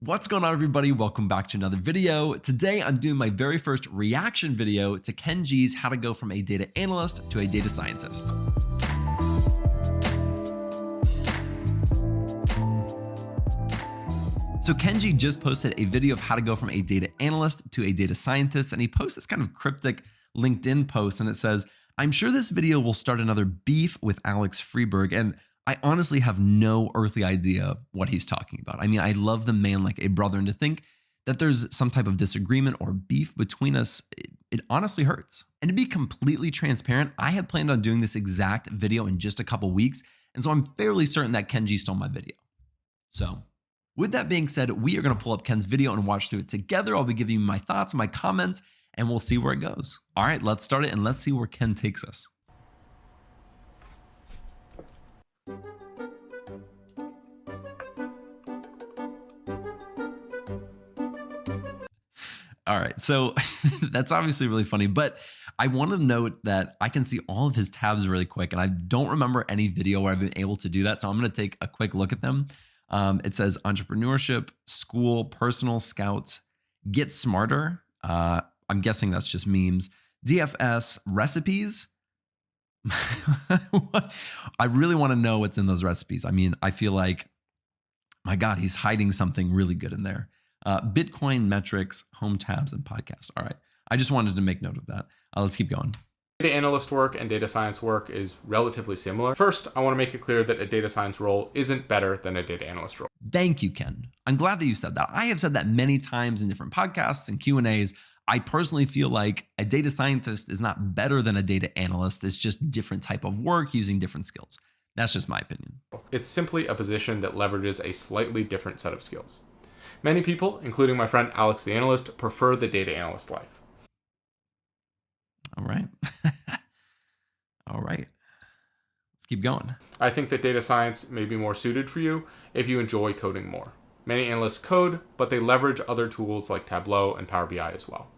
What's going on, everybody? Welcome back to another video. Today, I'm doing my very first reaction video to Ken Jee's How to Go from a Data Analyst to a Data Scientist. So Ken Jee just posted a video of how to go from a data analyst to a data scientist, and he posts this kind of cryptic LinkedIn post, and it says, "I'm sure this video will start another beef with Alex Freberg," and I honestly have no earthly idea what he's talking about. I mean, I love the man like a brother, and to think that there's some type of disagreement or beef between us, it honestly hurts. And to be completely transparent, I had planned on doing this exact video in just a couple weeks, and so I'm fairly certain that Ken Jee stole my video. So with that being said, we are going to pull up Ken's video and watch through it together. I'll be giving you my thoughts, my comments, and we'll see where it goes. All right, let's start it and let's see where Ken takes us. All right, so that's obviously really funny, but I want to note that I can see all of his tabs really quick, and I don't remember any video where I've been able to do that, so I'm going to take a quick look at them. It says entrepreneurship, school, personal, scouts, get smarter. I'm guessing that's just memes. DFS, recipes. I really want to know what's in those recipes. I mean, I feel like, my God, he's hiding something really good in there. Bitcoin, metrics, home tabs, and podcasts. All right. I just wanted to make note of that. Let's keep going. Data analyst work and data science work is relatively similar. First, I want to make it clear that a data science role isn't better than a data analyst role. Thank you, Ken. I'm glad that you said that. I have said that many times in different podcasts and Q&As. I personally feel like a data scientist is not better than a data analyst. It's just different type of work using different skills. That's just my opinion. It's simply a position that leverages a slightly different set of skills. Many people, including my friend Alex the Analyst, prefer the data analyst life. All right. All right. Let's keep going. I think that data science may be more suited for you if you enjoy coding more. Many analysts code, but they leverage other tools like Tableau and Power BI as well.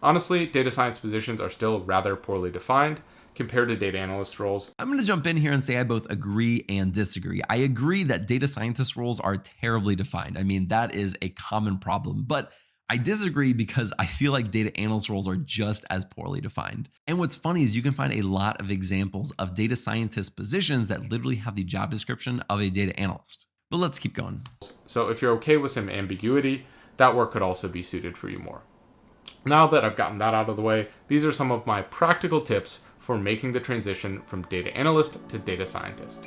Honestly, data science positions are still rather poorly defined compared to data analyst roles. I'm going to jump in here and say I both agree and disagree. I agree that data scientist roles are terribly defined. I mean, that is a common problem, but I disagree because I feel like data analyst roles are just as poorly defined. And what's funny is you can find a lot of examples of data scientist positions that literally have the job description of a data analyst. But let's keep going. So if you're okay with some ambiguity, that work could also be suited for you more. Now that I've gotten that out of the way, these are some of my practical tips for making the transition from data analyst to data scientist.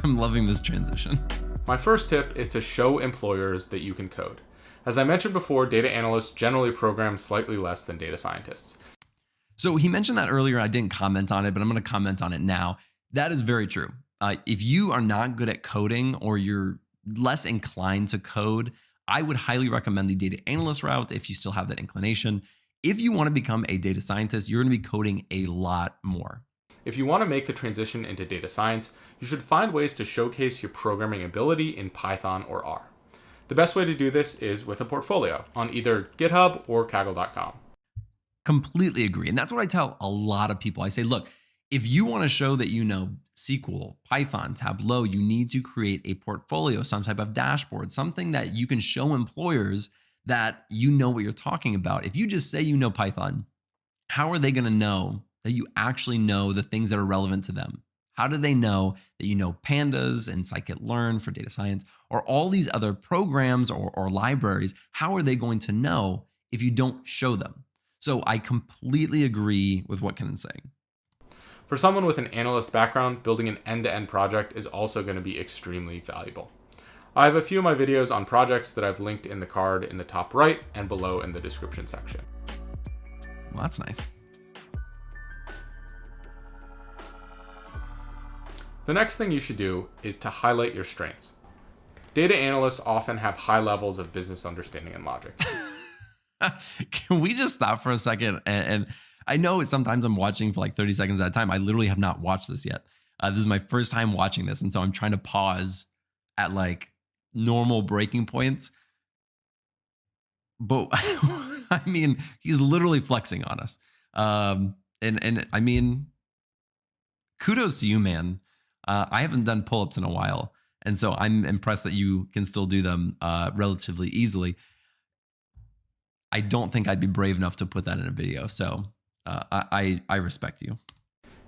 I'm loving this transition. My first tip is to show employers that you can code. As I mentioned before, data analysts generally program slightly less than data scientists. So he mentioned that earlier. I didn't comment on it, but I'm going to comment on it now. That is very true. If you are not good at coding or you're less inclined to code, I would highly recommend the data analyst route if you still have that inclination. If you want to become a data scientist, you're going to be coding a lot more. If you want to make the transition into data science, you should find ways to showcase your programming ability in Python or R. The best way to do this is with a portfolio on either GitHub or Kaggle.com. Completely agree. And that's what I tell a lot of people. I say, look, if you want to show that you know SQL, Python, Tableau, you need to create a portfolio, some type of dashboard, something that you can show employers that you know what you're talking about. If you just say you know Python, how are they going to know that you actually know the things that are relevant to them? How do they know that you know pandas and scikit-learn for data science or all these other programs or libraries? How are they going to know if you don't show them? So I completely agree with what Ken is saying. For someone with an analyst background, building an end-to-end project is also going to be extremely valuable. I have a few of my videos on projects that I've linked in the card in the top right and below in the description section. Well, that's nice. The next thing you should do is to highlight your strengths. Data analysts often have high levels of business understanding and logic. Can we just stop for a second? And I know sometimes I'm watching for like 30 seconds at a time. I literally have not watched this yet. This is my first time watching this. And so I'm trying to pause at like normal breaking points. But I mean, he's literally flexing on us. And I mean, kudos to you, man. I haven't done pull-ups in a while, and so I'm impressed that you can still do them relatively easily. I don't think I'd be brave enough to put that in a video, so I respect you.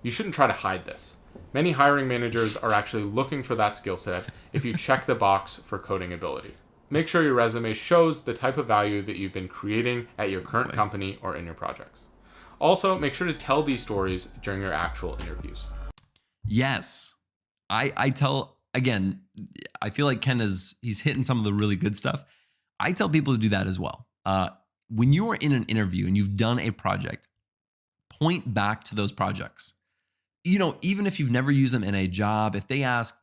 You shouldn't try to hide this. Many hiring managers are actually looking for that skill set if you check the box for coding ability. Make sure your resume shows the type of value that you've been creating at your current company or in your projects. Also, make sure to tell these stories during your actual interviews. Yes. I tell, again, I feel like he's hitting some of the really good stuff. I tell people to do that as well. When you are in an interview and you've done a project, point back to those projects. Even if you've never used them in a job, if they ask,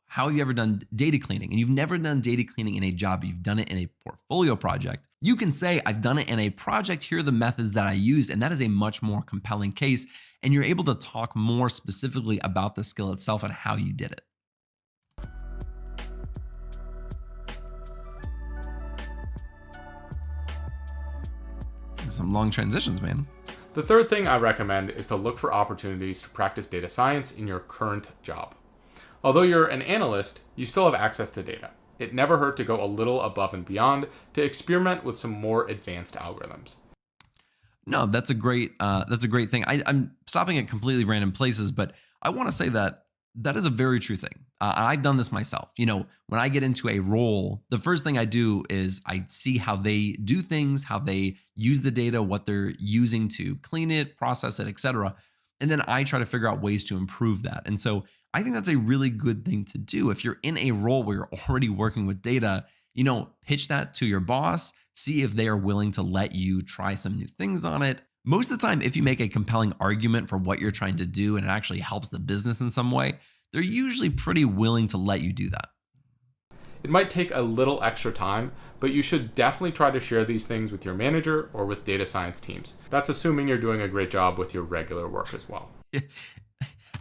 how have you ever done data cleaning? And you've never done data cleaning in a job, but you've done it in a portfolio project. You can say, I've done it in a project. Here are the methods that I used. And that is a much more compelling case. And you're able to talk more specifically about the skill itself and how you did it. Some long transitions, man. The third thing I recommend is to look for opportunities to practice data science in your current job. Although you're an analyst, you still have access to data. It never hurt to go a little above and beyond to experiment with some more advanced algorithms. No, that's a great thing. I'm stopping at completely random places, but I want to say that is a very true thing. I've done this myself. When I get into a role, the first thing I do is I see how they do things, how they use the data, what they're using to clean it, process it, etc. And then I try to figure out ways to improve that. And so I think that's a really good thing to do. If you're in a role where you're already working with data, pitch that to your boss, see if they are willing to let you try some new things on it. Most of the time, if you make a compelling argument for what you're trying to do and it actually helps the business in some way, they're usually pretty willing to let you do that. It might take a little extra time, but you should definitely try to share these things with your manager or with data science teams. That's assuming you're doing a great job with your regular work as well.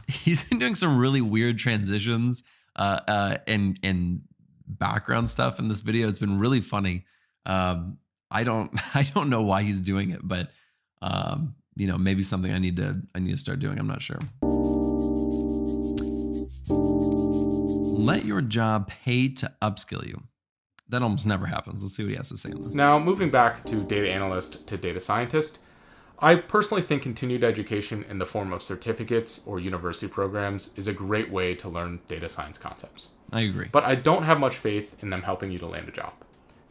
He's been doing some really weird transitions and background stuff in this video. It's been really funny. I don't know why he's doing it, but maybe something I need to start doing. I'm not sure. Let your job pay to upskill you. That almost never happens. Let's see what he has to say on this. Now, moving back to data analyst to data scientist, I personally think continued education in the form of certificates or university programs is a great way to learn data science concepts. I agree. But I don't have much faith in them helping you to land a job.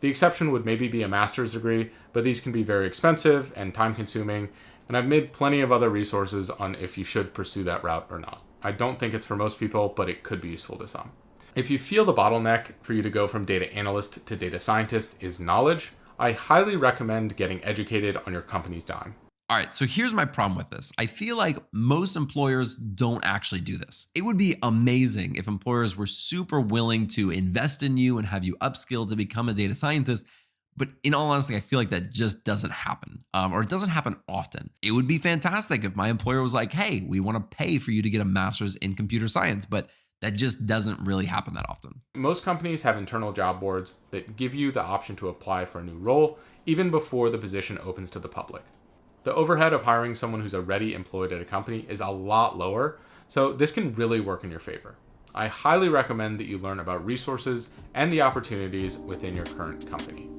The exception would maybe be a master's degree, but these can be very expensive and time-consuming, and I've made plenty of other resources on if you should pursue that route or not. I don't think it's for most people, but it could be useful to some. If you feel the bottleneck for you to go from data analyst to data scientist is knowledge, I highly recommend getting educated on your company's dime. All right, so here's my problem with this. I feel like most employers don't actually do this. It would be amazing if employers were super willing to invest in you and have you upskill to become a data scientist. But in all honesty, I feel like that just doesn't happen, or it doesn't happen often. It would be fantastic if my employer was like, hey, we want to pay for you to get a master's in computer science, but that just doesn't really happen that often. Most companies have internal job boards that give you the option to apply for a new role even before the position opens to the public. The overhead of hiring someone who's already employed at a company is a lot lower, so this can really work in your favor. I highly recommend that you learn about resources and the opportunities within your current company.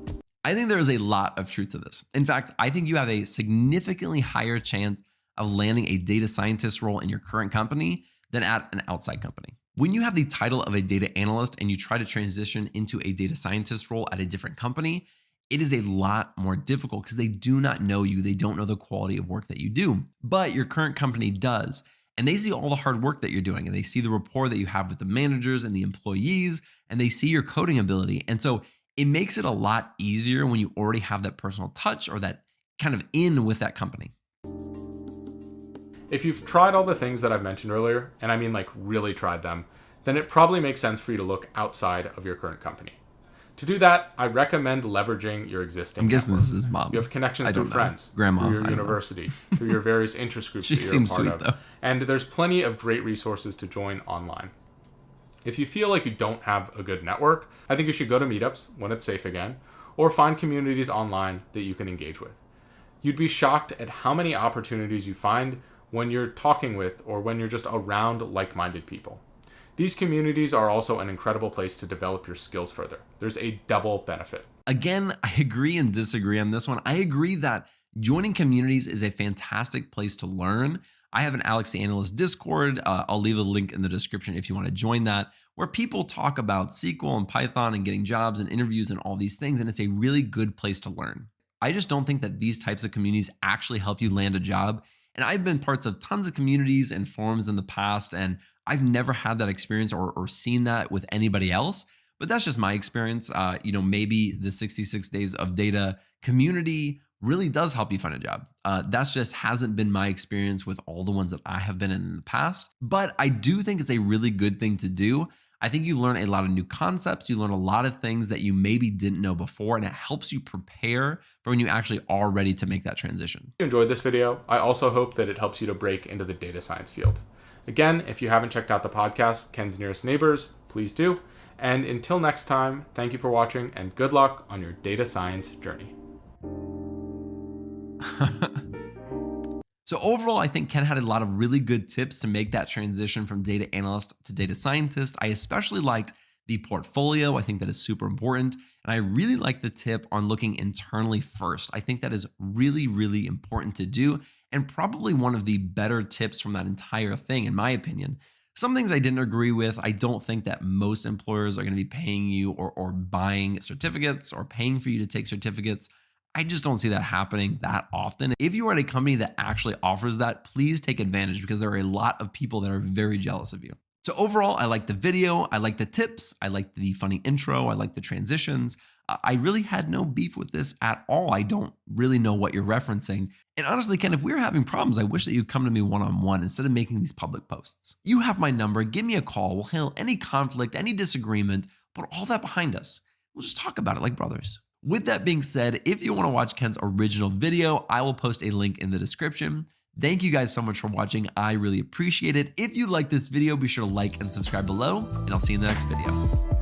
I think there is a lot of truth to this. In fact, I think you have a significantly higher chance of landing a data scientist role in your current company than at an outside company. When you have the title of a data analyst and you try to transition into a data scientist role at a different company, it is a lot more difficult because they do not know you. They don't know the quality of work that you do, but your current company does. And they see all the hard work that you're doing, and they see the rapport that you have with the managers and the employees, and they see your coding ability. And so it makes it a lot easier when you already have that personal touch or that kind of in with that company. If you've tried all the things that I've mentioned earlier, and I mean like really tried them, then it probably makes sense for you to look outside of your current company. To do that, I recommend leveraging your existing I'm guessing network. this is mom. You have connections through friends, Grandma, through your university, through your various interest groups She that you're seems a part sweet, of. though. And there's plenty of great resources to join online. If you feel like you don't have a good network, I think you should go to meetups when it's safe again, or find communities online that you can engage with. You'd be shocked at how many opportunities you find when you're talking with or when you're just around like-minded people. These communities are also an incredible place to develop your skills further. There's a double benefit. Again, I agree and disagree on this one. I agree that joining communities is a fantastic place to learn. I have an Alex the Analyst Discord. I'll leave a link in the description if you want to join that, where people talk about SQL and Python and getting jobs and interviews and all these things. And it's a really good place to learn. I just don't think that these types of communities actually help you land a job. And I've been parts of tons of communities and forums in the past, and I've never had that experience or seen that with anybody else. But that's just my experience. Maybe the 66 Days of Data community really does help you find a job. That's just hasn't been my experience with all the ones that I have been in the past. But I do think it's a really good thing to do. I think you learn a lot of new concepts. You learn a lot of things that you maybe didn't know before, and it helps you prepare for when you actually are ready to make that transition. If you enjoyed this video, I also hope that it helps you to break into the data science field. Again, if you haven't checked out the podcast, Ken's Nearest Neighbors, please do. And until next time, thank you for watching and good luck on your data science journey. So overall, I think Ken had a lot of really good tips to make that transition from data analyst to data scientist. I especially liked the portfolio. I think that is super important. And I really like the tip on looking internally first. I think that is really, really important to do, and probably one of the better tips from that entire thing, in my opinion. Some things I didn't agree with. I don't think that most employers are going to be paying you or buying certificates or paying for you to take certificates. I just don't see that happening that often. If you are at a company that actually offers that, please take advantage, because there are a lot of people that are very jealous of you. So overall, I like the video. I like the tips. I like the funny intro. I like the transitions. I really had no beef with this at all. I don't really know what you're referencing. And honestly, Ken, if we're having problems, I wish that you'd come to me one-on-one instead of making these public posts. You have my number. Give me a call. We'll handle any conflict, any disagreement, put all that behind us. We'll just talk about it like brothers. With that being said, if you want to watch Ken's original video, I will post a link in the description. Thank you guys so much for watching. I really appreciate it. If you like this video, be sure to like and subscribe below, and I'll see you in the next video.